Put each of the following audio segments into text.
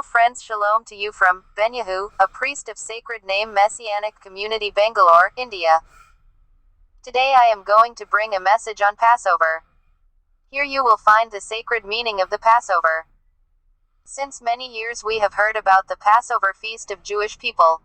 friends, shalom to you from Benyahu, a priest of sacred name Messianic Community Bangalore, India. Today I am going to bring a message on Passover. Here you will find the sacred meaning of the Passover. Since many years we have heard about the Passover feast of Jewish people.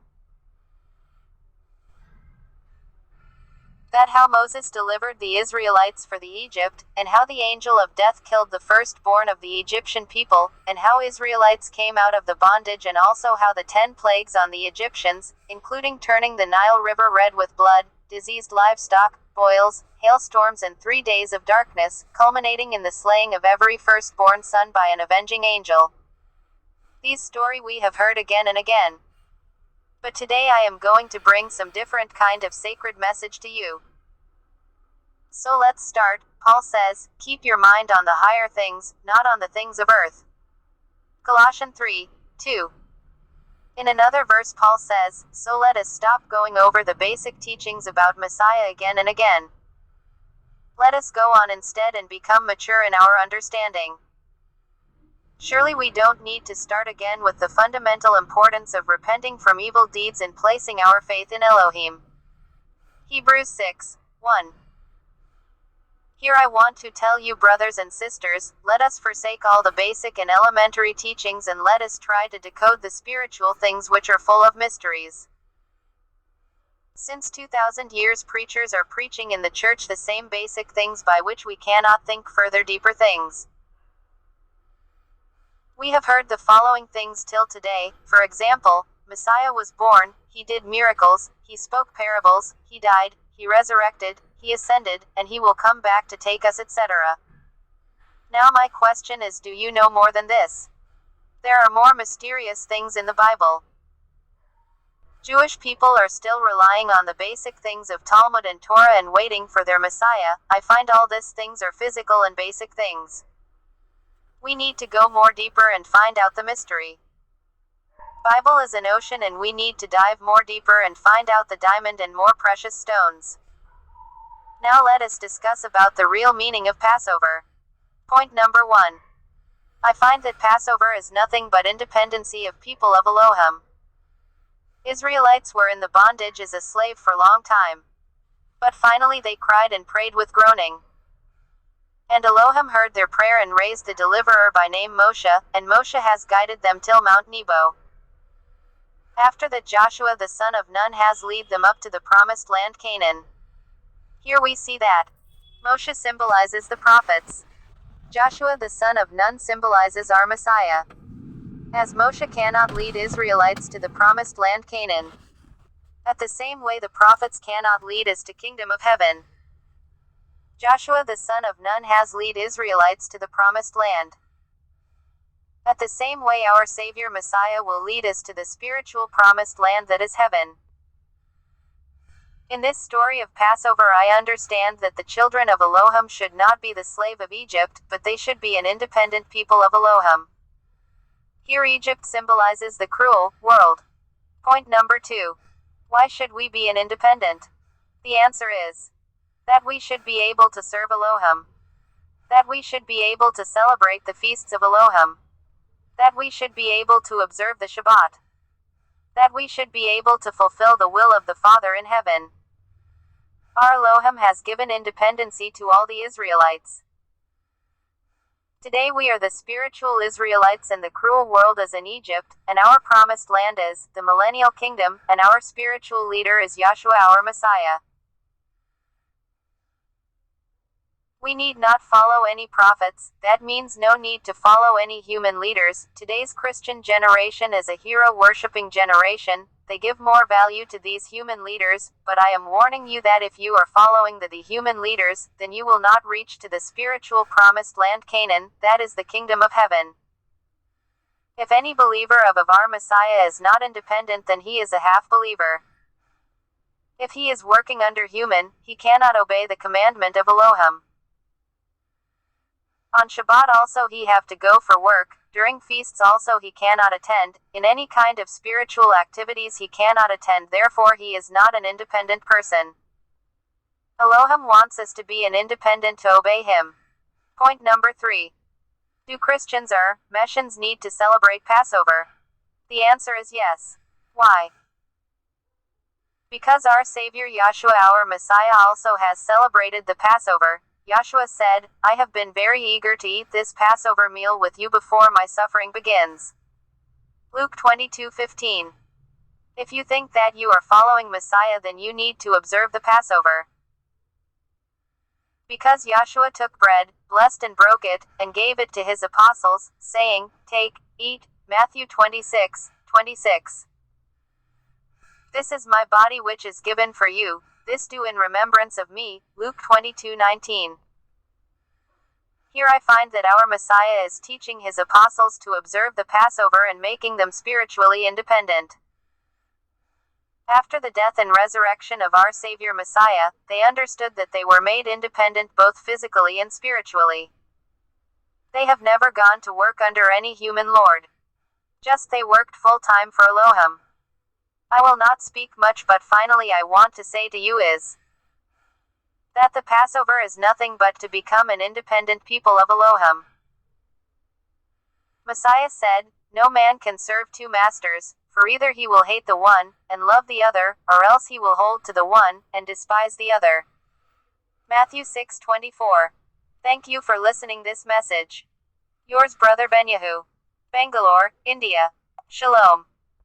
That how Moses delivered the Israelites for the Egypt, and how the angel of death killed the firstborn of the Egyptian people, and how Israelites came out of the bondage, and also how the 10 plagues on the Egyptians, including turning the Nile River red with blood, diseased livestock, boils, hailstorms, and 3 days of darkness, culminating in the slaying of every firstborn son by an avenging angel. These story we have heard again and again. But today I am going to bring some different kind of sacred message to you. So let's start. Paul says, keep your mind on the higher things, not on the things of earth. Colossians 3:2. In another verse Paul says, so let us stop going over the basic teachings about Messiah again and again. Let us go on instead and become mature in our understanding. Surely we don't need to start again with the fundamental importance of repenting from evil deeds and placing our faith in Elohim. Hebrews 6:1. Here I want to tell you, brothers and sisters, let us forsake all the basic and elementary teachings and let us try to decode the spiritual things which are full of mysteries. Since 2000 years preachers are preaching in the church the same basic things by which we cannot think further deeper things. We have heard the following things till today. For example, Messiah was born, he did miracles, he spoke parables, he died, he resurrected, he ascended, and he will come back to take us, etc. Now my question is, do you know more than this? There are more mysterious things in the Bible. Jewish people are still relying on the basic things of Talmud and Torah and waiting for their Messiah. I find all these things are physical and basic things. We need to go more deeper and find out the mystery. Bible is an ocean and we need to dive more deeper and find out the diamond and more precious stones. Now let us discuss about the real meaning of Passover. Point number 1. I find that Passover is nothing but independency of people of Elohim. Israelites were in the bondage as a slave for long time. But finally they cried and prayed with groaning. And Elohim heard their prayer and raised the deliverer by name Moshe, and Moshe has guided them till Mount Nebo. After that Joshua the son of Nun has led them up to the promised land Canaan. Here we see that Moshe symbolizes the prophets. Joshua the son of Nun symbolizes our Messiah. As Moshe cannot lead Israelites to the promised land Canaan. At the same way the prophets cannot lead us to kingdom of heaven. Joshua the son of Nun has led Israelites to the promised land. At the same way our Savior Messiah will lead us to the spiritual promised land that is heaven. In this story of Passover I understand that the children of Elohim should not be the slave of Egypt, but they should be an independent people of Elohim. Here Egypt symbolizes the cruel world. Point number 2. Why should we be an independent? The answer is that we should be able to serve Elohim. That we should be able to celebrate the feasts of Elohim. That we should be able to observe the Shabbat. That we should be able to fulfill the will of the Father in heaven. Our Elohim has given independency to all the Israelites. Today we are the spiritual Israelites and the cruel world is in Egypt, and our promised land is the millennial kingdom, and our spiritual leader is Yahshua our Messiah. We need not follow any prophets, that means no need to follow any human leaders. Today's Christian generation is a hero-worshipping generation. They give more value to these human leaders, but I am warning you that if you are following the human leaders, then you will not reach to the spiritual promised land Canaan, that is the kingdom of heaven. If any believer of our Messiah is not independent, then he is a half-believer. If he is working under human, he cannot obey the commandment of Elohim. On Shabbat also he have to go for work, during feasts also he cannot attend, in any kind of spiritual activities he cannot attend, therefore he is not an independent person. Elohim wants us to be an independent to obey him. Point number 3. Do Christians or Messians need to celebrate Passover? The answer is yes. Why? Because our Savior Yahshua, our Messiah, also has celebrated the Passover. Yahshua said, "I have been very eager to eat this Passover meal with you before my suffering begins." Luke 22:15. If you think that you are following Messiah, then you need to observe the Passover. Because Yahshua took bread, blessed and broke it, and gave it to his apostles, saying, "Take, eat," Matthew 26:26. "This is my body which is given for you, this do in remembrance of me," Luke 22:19. Here I find that our Messiah is teaching his apostles to observe the Passover and making them spiritually independent. After the death and resurrection of our Savior Messiah, they understood that they were made independent both physically and spiritually. They have never gone to work under any human lord. Just they worked full-time for Elohim. I will not speak much, but finally I want to say to you is that the Passover is nothing but to become an independent people of Elohim. Messiah said, "No man can serve two masters, for either he will hate the one, and love the other, or else he will hold to the one, and despise the other." Matthew 6:24. Thank you for listening this message. Yours Brother Benyahu. Bangalore, India. Shalom.